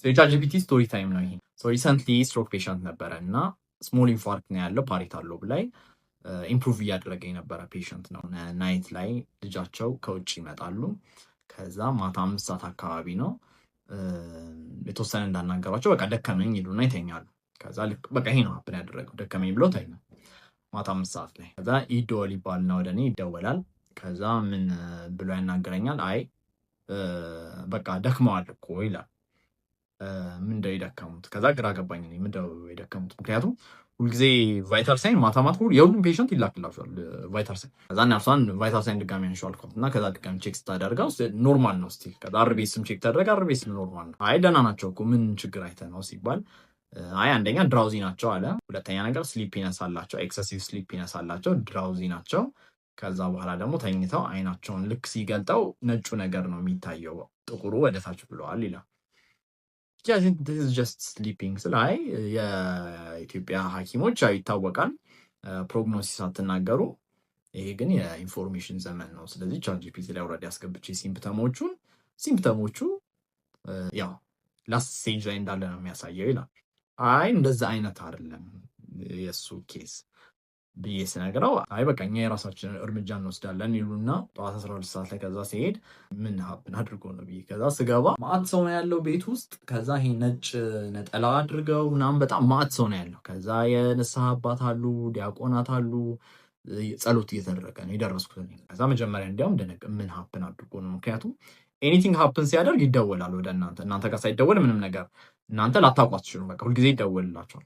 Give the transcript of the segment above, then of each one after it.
የቻት ጂፒቲ ስቶሪ ታይም ነው ይሄ። ሪሰንትሊ ስትሮክ ፔሸንት ነበረ እና ስሞል ኢንፋርክት ነው ያለው ፓሪታል ሎብ ላይ ኢምፕሩቭ እያደረገ የነበረ ፔሸንት ነው። ናይት ላይ ልጃቸው ከውጭ ይመጣሉ። ከዛ ማታ 5 ሰዓት አካባቢ ነው የተወሰነ እንዳናገሯቸው በቃ ደከመኝ ይሉና ይተኛሉ። ከዛ ልክ በቃ ይሄ ነው ሀፕን ያደረገው ደከመኝ ብሎ ተኛ ማታ 5 ሰዓት ላይ። ከዛ ይደወል ይባልና ወደ እኔ ይደወላል። ከዛ ምን ብሎ ያናገረኛል? አይ በቃ ደክመዋል እኮ ይላል። ምንድነው የደከሙት? ከዛ ግራ ገባኝ። ምንድነው የደከሙት? ምክንያቱም ሁልጊዜ ቫይታል ሳይን ማታ ማታ የሁሉም ፔሸንት ይላክላቸዋል ቫይታል ሳይን። ከዛ እሷን ቫይታል ሳይን ድጋሚ አንሺው አልኳት እና ከዛ ድጋሚ ቼክ ስታደርገው ኖርማል ነው ስቲል። ከዛ አርቤስም ቼክ ተደረገ፣ አርቤስም ኖርማል ነው። አይ ደህና ናቸው እኮ ምን ችግር አይተህ ነው ሲባል አይ አንደኛ ድራውዚ ናቸው አለ። ሁለተኛ ነገር ስሊፒነስ አላቸው፣ ኤክሰሲቭ ስሊፒነስ አላቸው፣ ድራውዚ ናቸው። ከዛ በኋላ ደግሞ ተኝተው አይናቸውን ልክ ሲገልጠው ነጩ ነገር ነው የሚታየው፣ ጥቁሩ ወደታች ብለዋል ይላል። ጀስት ስሊፒንግ ስላይ የኢትዮጵያ ሐኪሞች ይታወቃል ፕሮግኖሲስ አትናገሩ። ይሄ ግን የኢንፎርሜሽን ዘመን ነው። ስለዚህ ቻት ጂፒቲ ላይ ኦልሬዲ አስገብቼ ሲምፕተሞቹ ያው ላስት ስቴጅ ላይ እንዳለ ነው የሚያሳየው ይላል። አይ እንደዛ አይነት አይደለም የእሱ ኬስ ብዬ ስነግረው አይ በቃ እኛ የራሳችን እርምጃ እንወስዳለን ይሉና ጠዋት 12 ሰዓት ላይ ከዛ ሲሄድ ምን ሀፕን አድርጎ ነው ብዬ ከዛ ስገባ ማዕት ሰው ነው ያለው ቤት ውስጥ። ከዛ ይሄ ነጭ ነጠላ አድርገው ምናምን በጣም ማዕት ሰው ነው ያለው። ከዛ የንስሐ አባት አሉ፣ ዲያቆናት አሉ፣ ጸሎት እየተደረገ ነው የደረስኩት። ከዛ መጀመሪያ እንዲያውም ደነቅ ምን ሀፕን አድርጎ ነው። ምክንያቱም ኤኒቲንግ ሀፕን ሲያደርግ ይደወላል ወደ እናንተ ጋር ሳይደወል ምንም ነገር እናንተ ላታውቋት ትችሉም። በቃ ሁልጊዜ ይደወልላቸዋል።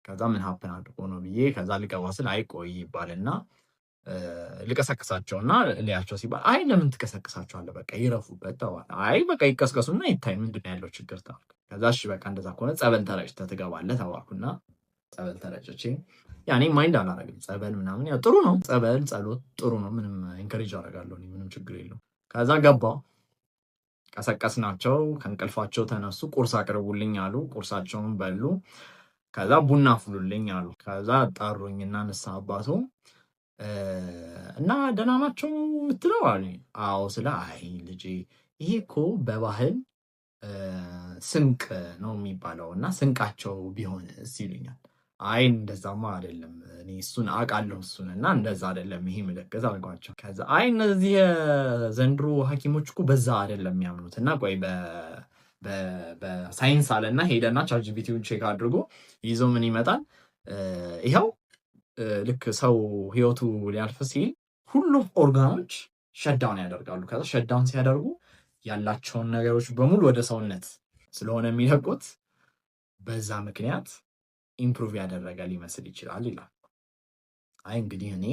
ከዛ ምን ሀፕን አድርጎ ነው ብዬ ከዛ ልገባ ስል አይቆይ ይባልና ልቀሰቅሳቸውና ልያቸው ሲባል አይ ለምን ትቀሰቅሳቸዋለህ? በቃ ይረፉበት ተባለ። አይ በቃ ይቀስቀሱና ይታይ ምንድን ያለው ችግር ተባልኩ። ከዛ እሺ በቃ እንደዛ ከሆነ ጸበል ተረጭተህ ትገባለህ ተባልኩና ጸበል ተረጭቼ ያኔ ማይንድ አላረግም። ጸበል ምናምን ያው ጥሩ ነው፣ ጸበል ጸሎት ጥሩ ነው። ምንም ኢንከሬጅ አደርጋለሁ፣ ምንም ችግር የለው። ከዛ ገባው ቀሰቀስናቸው። ከእንቅልፋቸው ተነሱ። ቁርስ አቅርቡልኝ አሉ። ቁርሳቸውን በሉ። ከዛ ቡና ፍሉልኝ አሉ። ከዛ ጠሩኝና ንስሐ አባቱ እና ደህና ናቸው የምትለው አሉኝ። አዎ ስለ አይ ልጄ ይሄ እኮ በባህል ስንቅ ነው የሚባለው እና ስንቃቸው ቢሆንስ ይሉኛል። አይ እንደዛማ አይደለም እኔ እሱን አውቃለሁ እሱን እና እንደዛ አይደለም ይሄ ምልክት አልኳቸው። ከዛ አይ እነዚህ የዘንድሮ ሐኪሞች እኮ በዛ አይደለም የሚያምኑት እና ቆይ በሳይንስ አለና ሄደና ቻት ጂፒቲውን ቼክ አድርጎ ይዞ ምን ይመጣል? ይኸው ልክ ሰው ህይወቱ ሊያልፍ ሲል ሁሉም ኦርጋኖች ሸዳውን ያደርጋሉ። ከዛ ሸዳውን ሲያደርጉ ያላቸውን ነገሮች በሙሉ ወደ ሰውነት ስለሆነ የሚለቁት በዛ ምክንያት ኢምፕሩቭ ያደረገ ሊመስል ይችላል ይላል። አይ እንግዲህ እኔ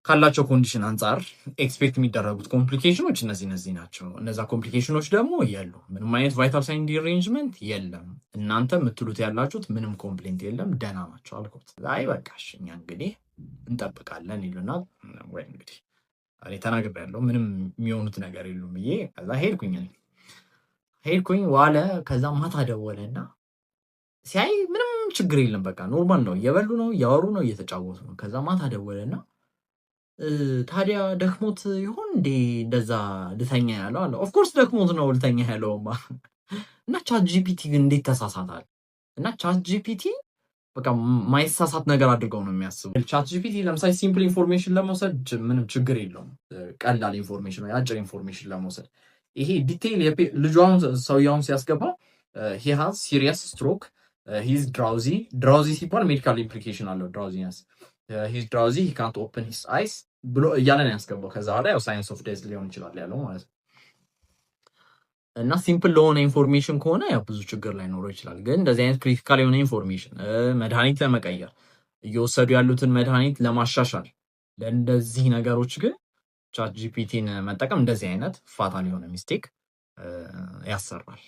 ካላቸው ኮንዲሽን አንጻር ኤክስፔክት የሚደረጉት ኮምፕሊኬሽኖች እነዚህ ናቸው። እነዛ ኮምፕሊኬሽኖች ደግሞ የሉ። ምንም አይነት ቫይታል ሳይን ዲሬንጅመንት የለም። እናንተ የምትሉት ያላችሁት ምንም ኮምፕሌንት የለም፣ ደህና ናቸው አልኩት። አይ በቃሽ እኛ እንግዲህ እንጠብቃለን ይሉና ወይ እንግዲህ እኔ ተናግሬያለሁ ምንም የሚሆኑት ነገር የሉም ብዬ ከዛ ሄድኩኝ ዋለ። ከዛ ማታ ደወለና ሲያይ ምንም ችግር የለም በቃ ኖርማል ነው፣ እየበሉ ነው፣ እያወሩ ነው፣ እየተጫወቱ ነው። ከዛ ማታ ደወለና ታዲያ ደክሞት ይሆን እንዴ እንደዛ ልተኛ ያለው አለ። ኦፍኮርስ ደክሞት ነው ልተኛ ያለውማ። እና ቻት ጂፒቲ ግን እንዴት ተሳሳታል? እና ቻት ጂፒቲ በቃ ማይሳሳት ነገር አድርገው ነው የሚያስቡ። ቻት ጂፒቲ ለምሳሌ ሲምፕል ኢንፎርሜሽን ለመውሰድ ምንም ችግር የለውም፣ ቀላል ኢንፎርሜሽን ወይ አጭር ኢንፎርሜሽን ለመውሰድ። ይሄ ዲቴይል ልጇን ሰውየውን ሲያስገባ ሂ ሃዝ ሲሪየስ ስትሮክ ሂዝ ድራውዚ ሲባል ሜዲካል ኢምፕሊኬሽን አለው። ድራውዚነስ ሂዝ ድራውዚ ሂ ካንት ኦፕን ሂዝ አይስ ብሎ እያለ ነው ያስገባው። ከዛ በኋላ ያው ሳይንስ ኦፍ ዴዝ ሊሆን ይችላል ያለው ማለት ነው። እና ሲምፕል ለሆነ ኢንፎርሜሽን ከሆነ ያው ብዙ ችግር ላይኖረው ይችላል። ግን እንደዚህ አይነት ክሪቲካል የሆነ ኢንፎርሜሽን መድኃኒት ለመቀየር እየወሰዱ ያሉትን መድኃኒት ለማሻሻል ለእንደዚህ ነገሮች ግን ቻት ጂፒቲን መጠቀም እንደዚህ አይነት ፋታል የሆነ ሚስቴክ ያሰራል።